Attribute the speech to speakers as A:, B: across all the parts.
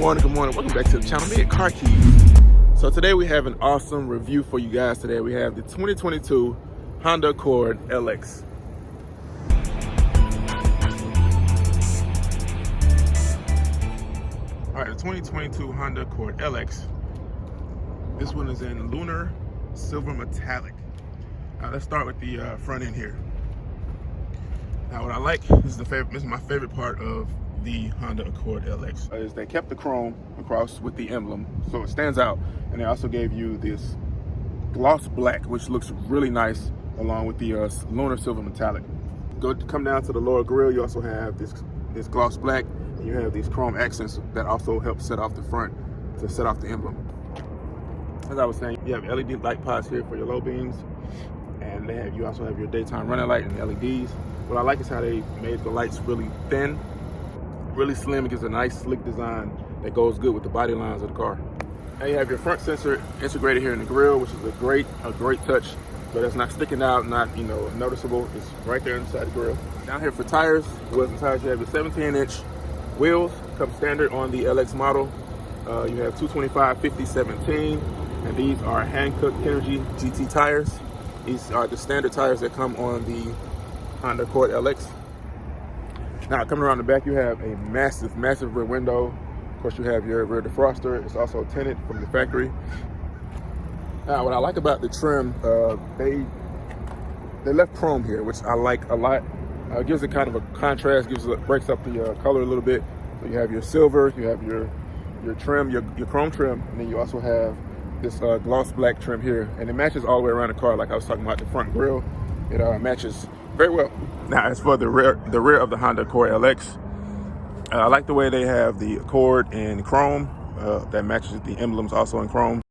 A: Good morning. Welcome back to the channel. Me at Car Keys. So today we have an awesome review for you guys. Today we have the 2022 Honda Accord LX. All right, the 2022 Honda Accord LX. This one is in Lunar Silver Metallic. Now let's start with the front end here. Now what I like, this is my favorite part of the Honda Accord LX, is they kept the chrome across with the emblem so it stands out, and they also gave you this gloss black which looks really nice along with the Lunar Silver Metallic. Come down to the lower grille, you also have this gloss black, and you have these chrome accents that also help set off the front to set off the emblem. As I was saying, you have LED light pods here for your low beams, and you also have your daytime running light and LEDs. What I like is how they made the lights really thin, really slim. It gives a nice slick design that goes good with the body lines of the car. And you have your front sensor integrated here in the grille, which is a great touch. So that's not sticking out, not noticeable. It's right there inside the grille. Down here for tires, wheels and tires, you have the 17-inch wheels, come standard on the LX model. You have 225/50/17, and these are Hankook Energy GT tires. These are the standard tires that come on the Honda Accord LX. Now, coming around the back, you have a massive rear window. Of course, you have your rear defroster. It's also tinted from the factory. Now, what I like about the trim, they left chrome here, which I like a lot. It gives it kind of a contrast, breaks up the color a little bit. So you have your silver, you have your trim, your chrome trim, and then you also have this gloss black trim here, and it matches all the way around the car. Like I was talking about the front grille, it matches very well. Now, as for the rear of the Honda Accord LX, I like the way they have the Accord in chrome that matches the emblems also in chrome,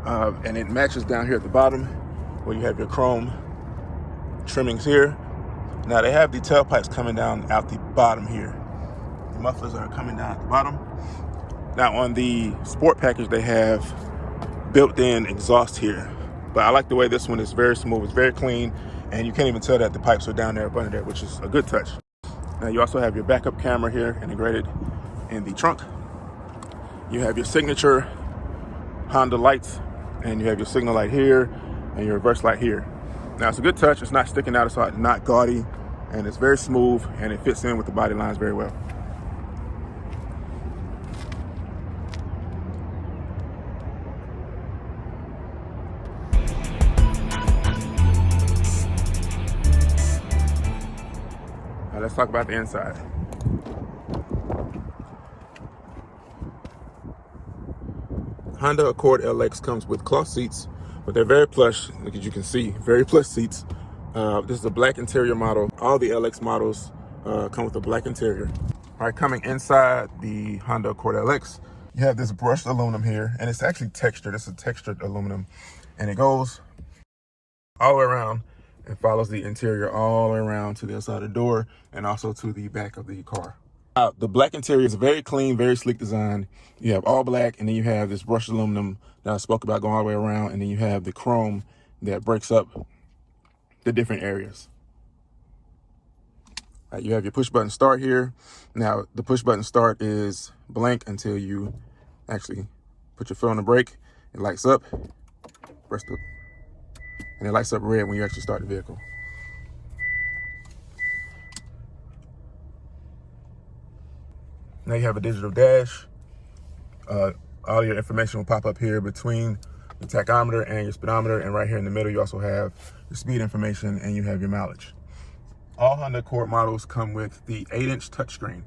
A: and it matches down here at the bottom where you have your chrome trimmings here. Now they have the tailpipes coming down out the bottom here. The mufflers are coming down at the bottom. Now on the sport package, they have built-in exhaust here, but I like the way this one is very smooth, it's very clean, and you can't even tell that the pipes are down there up under there, which is a good touch. Now you also have your backup camera here integrated in the trunk. You have your signature Honda lights, and you have your signal light here and your reverse light here. Now it's a good touch, it's not sticking out, it's not gaudy, and it's very smooth, and it fits in with the body lines very well. Let's talk about the inside. Honda Accord LX comes with cloth seats, but they're very plush. Look, as you can see, very plush seats. This is a black interior model. All the LX models come with a black interior. All right, coming inside the Honda Accord LX, you have this brushed aluminum here, and it's actually textured. It's a textured aluminum, and it goes all the way around. It follows the interior all the way around to the other side of the door and also to the back of the car. The black interior is very clean, very sleek design. You have all black, and then you have this brushed aluminum that I spoke about going all the way around, and then you have the chrome that breaks up the different areas. You have your push button start here. Now, the push button start is blank until you actually put your foot on the brake. It lights up, press the, and it lights up red when you actually start the vehicle. Now you have a digital dash. All your information will pop up here between the tachometer and your speedometer, and right here in the middle you also have your speed information and you have your mileage. All Honda Accord models come with the 8-inch touchscreen.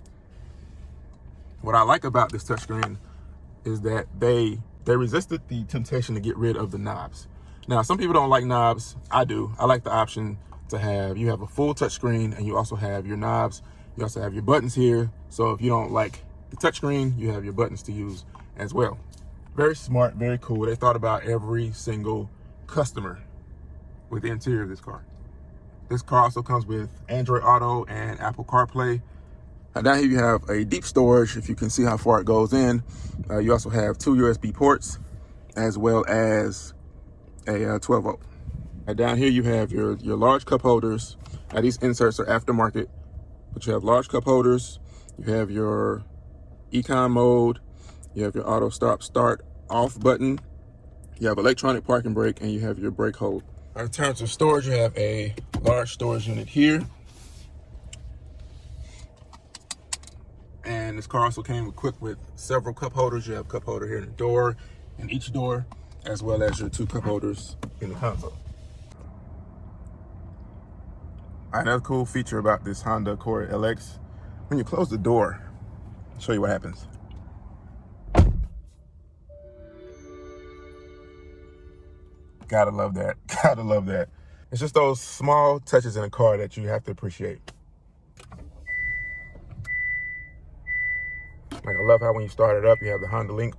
A: What I like about this touchscreen is that they resisted the temptation to get rid of the knobs. Now, some people don't like knobs. I do. I like the option to you have a full touchscreen, and you also have your knobs. You also have your buttons here. So if you don't like the touchscreen, you have your buttons to use as well. Very smart, very cool. They thought about every single customer with the interior of this car. This car also comes with Android Auto and Apple CarPlay. And down here you have a deep storage, if you can see how far it goes in. You also have 2 USB ports, as well as a 12 volt. And down here you have your large cup holders. Now these inserts are aftermarket, but you have large cup holders. You have your econ mode, you have your auto start off button, you have electronic parking brake, and you have your brake hold. In terms of storage, you have a large storage unit here. And this car also came equipped with several cup holders. You have a cup holder here in the door, in each door, as well as your 2 cup holders in the console. All right, another cool feature about this Honda Accord LX, when you close the door, I'll show you what happens. Gotta love that, gotta love that. It's just those small touches in a car that you have to appreciate. Like, I love how when you start it up, you have the Honda Link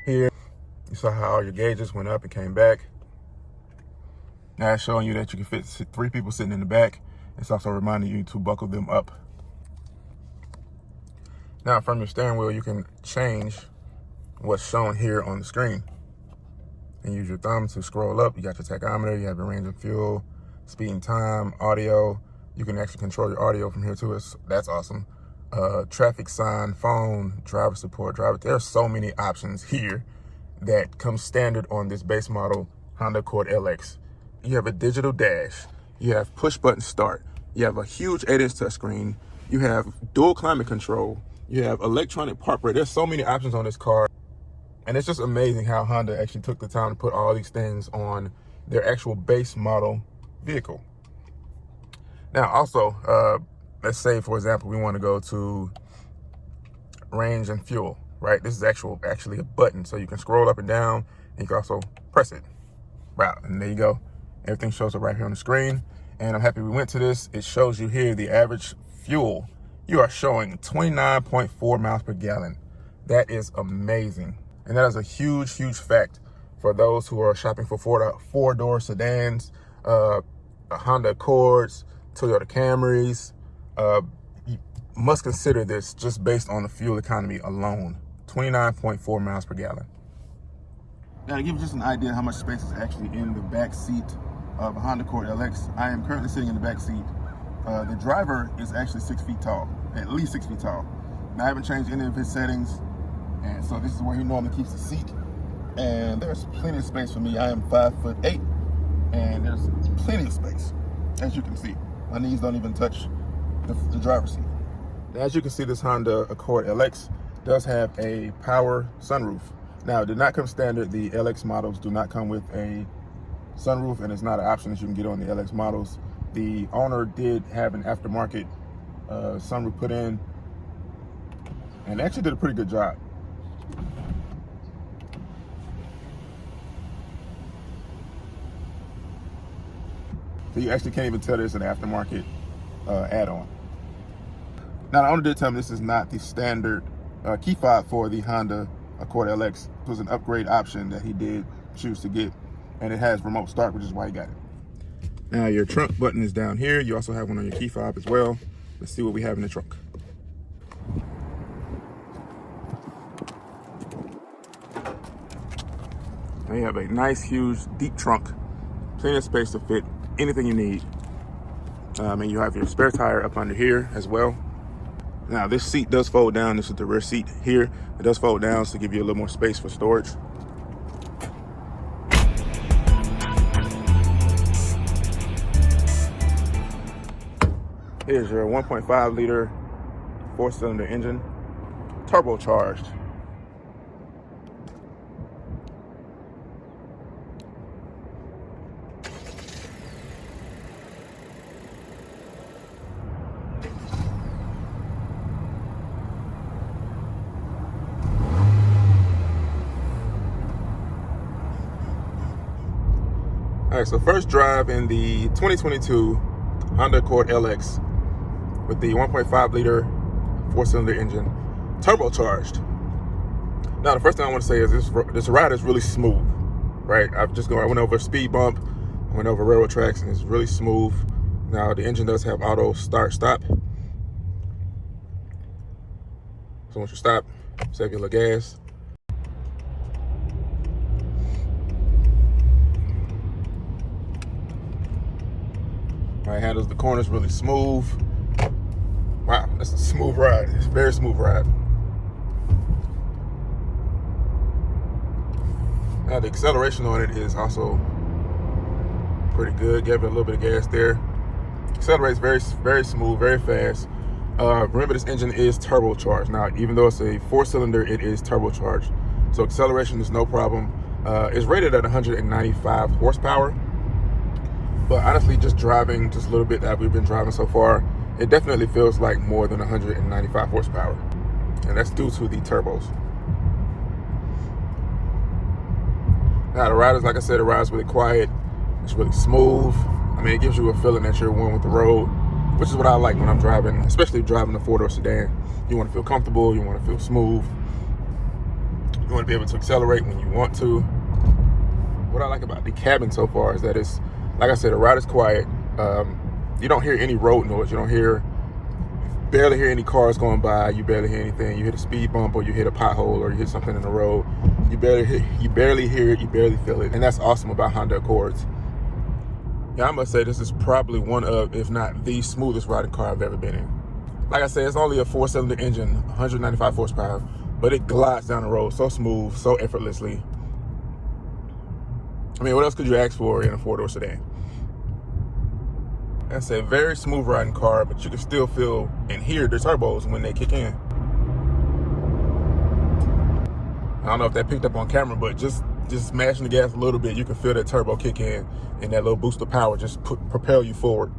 A: here. You saw how all your gauges went up and came back. Now it's showing you that you can fit 3 people sitting in the back. It's also reminding you to buckle them up. Now from your steering wheel, you can change what's shown here on the screen. And use your thumb to scroll up. You got your tachometer, you have your range of fuel, speed and time, audio. You can actually control your audio from here too. That's awesome. Traffic sign, phone, driver support, there are so many options here that come standard on this base model Honda Accord LX. You have a digital dash, you have push button start, you have a huge 8-inch touchscreen, you have dual climate control, you have electronic park brake. There's so many options on this car. And it's just amazing how Honda actually took the time to put all these things on their actual base model vehicle. Now also, let's say, for example, we want to go to range and fuel, right? This is actually a button, so you can scroll up and down, and you can also press it. Wow, and there you go. Everything shows up right here on the screen, and I'm happy we went to this. It shows you here the average fuel. You are showing 29.4 miles per gallon. That is amazing, and that is a huge, huge fact for those who are shopping for four-door sedans, Honda Accords, Toyota Camrys. You must consider this just based on the fuel economy alone. 29.4 miles per gallon. Now, to give you just an idea how much space is actually in the back seat of a Honda Accord LX, I am currently sitting in the back seat. The driver is actually 6 feet tall, at least 6 feet tall. Now, I haven't changed any of his settings, and so this is where he normally keeps the seat. And there's plenty of space for me. I am 5'8", and there's plenty of space, as you can see. My knees don't even touch the driver's seat. Now, as you can see, this Honda Accord LX does have a power sunroof. Now, it did not come standard. The LX models do not come with a sunroof, and it's not an option that you can get on the LX models. The owner did have an aftermarket sunroof put in, and actually did a pretty good job. So you actually can't even tell there's an aftermarket add-on. Now, the owner did tell me this is not the standard key fob for the Honda Accord LX. It was an upgrade option that he did choose to get, and it has remote start, which is why he got it. Now, your trunk button is down here. You also have one on your key fob as well. Let's see what we have in the trunk. Now you have a nice, huge, deep trunk. Plenty of space to fit anything you need. And you have your spare tire up under here as well. Now, this seat does fold down. This is the rear seat here. It does fold down to give you a little more space for storage. Here's your 1.5 liter 4-cylinder engine, turbocharged. All right, so first drive in the 2022 Honda Accord LX with the 1.5 liter 4-cylinder engine, turbocharged. Now, the first thing I want to say is this ride is really smooth, right? I went over a speed bump, I went over railroad tracks, and it's really smooth. Now, the engine does have auto start-stop. So once you stop, save your little gas. It handles the corners really smooth. Wow, that's a smooth ride. It's a very smooth ride. Now the acceleration on it is also pretty good. Gave it a little bit of gas there. Accelerates very, very smooth, very fast. Remember, this engine is turbocharged. Now, even though it's a 4-cylinder, it is turbocharged. So acceleration is no problem. It's rated at 195 horsepower. But honestly, just driving just a little bit that we've been driving so far, it definitely feels like more than 195 horsepower. And that's due to the turbos. Now the ride is, like I said, the ride's really quiet. It's really smooth. I mean, it gives you a feeling that you're one with the road, which is what I like when I'm driving, especially driving a 4-door sedan. You want to feel comfortable. You want to feel smooth. You want to be able to accelerate when you want to. What I like about the cabin so far is that it's, like I said, the ride is quiet. You don't hear any road noise. You barely hear any cars going by. You barely hear anything. You hit a speed bump, or you hit a pothole, or you hit something in the road. You barely hear it. You barely feel it. And that's awesome about Honda Accords. Yeah, I must say this is probably one of, if not the smoothest riding car I've ever been in. Like I said, it's only a 4-cylinder engine, 195 horsepower, but it glides down the road so smooth, so effortlessly. I mean, what else could you ask for in a 4-door sedan? That's a very smooth riding car, but you can still feel and hear the turbos when they kick in. I don't know if that picked up on camera, but just smashing the gas a little bit, you can feel that turbo kick in, and that little boost of power just propel you forward.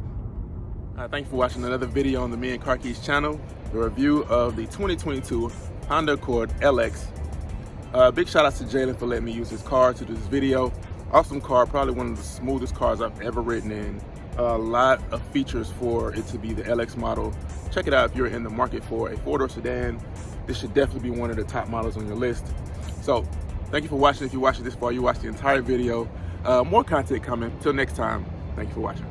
A: Thank you for watching another video on the Me and Car Keys channel, the review of the 2022 Honda Accord LX. Big shout out to Jalen for letting me use his car to do this video. Awesome car, probably one of the smoothest cars I've ever ridden in. A lot of features for it to be the LX model. Check it out if you're in the market for a 4-door sedan. This should definitely be one of the top models on your list. So, thank you for watching. If you watched this far, you watched the entire video. More content coming. Till next time, thank you for watching.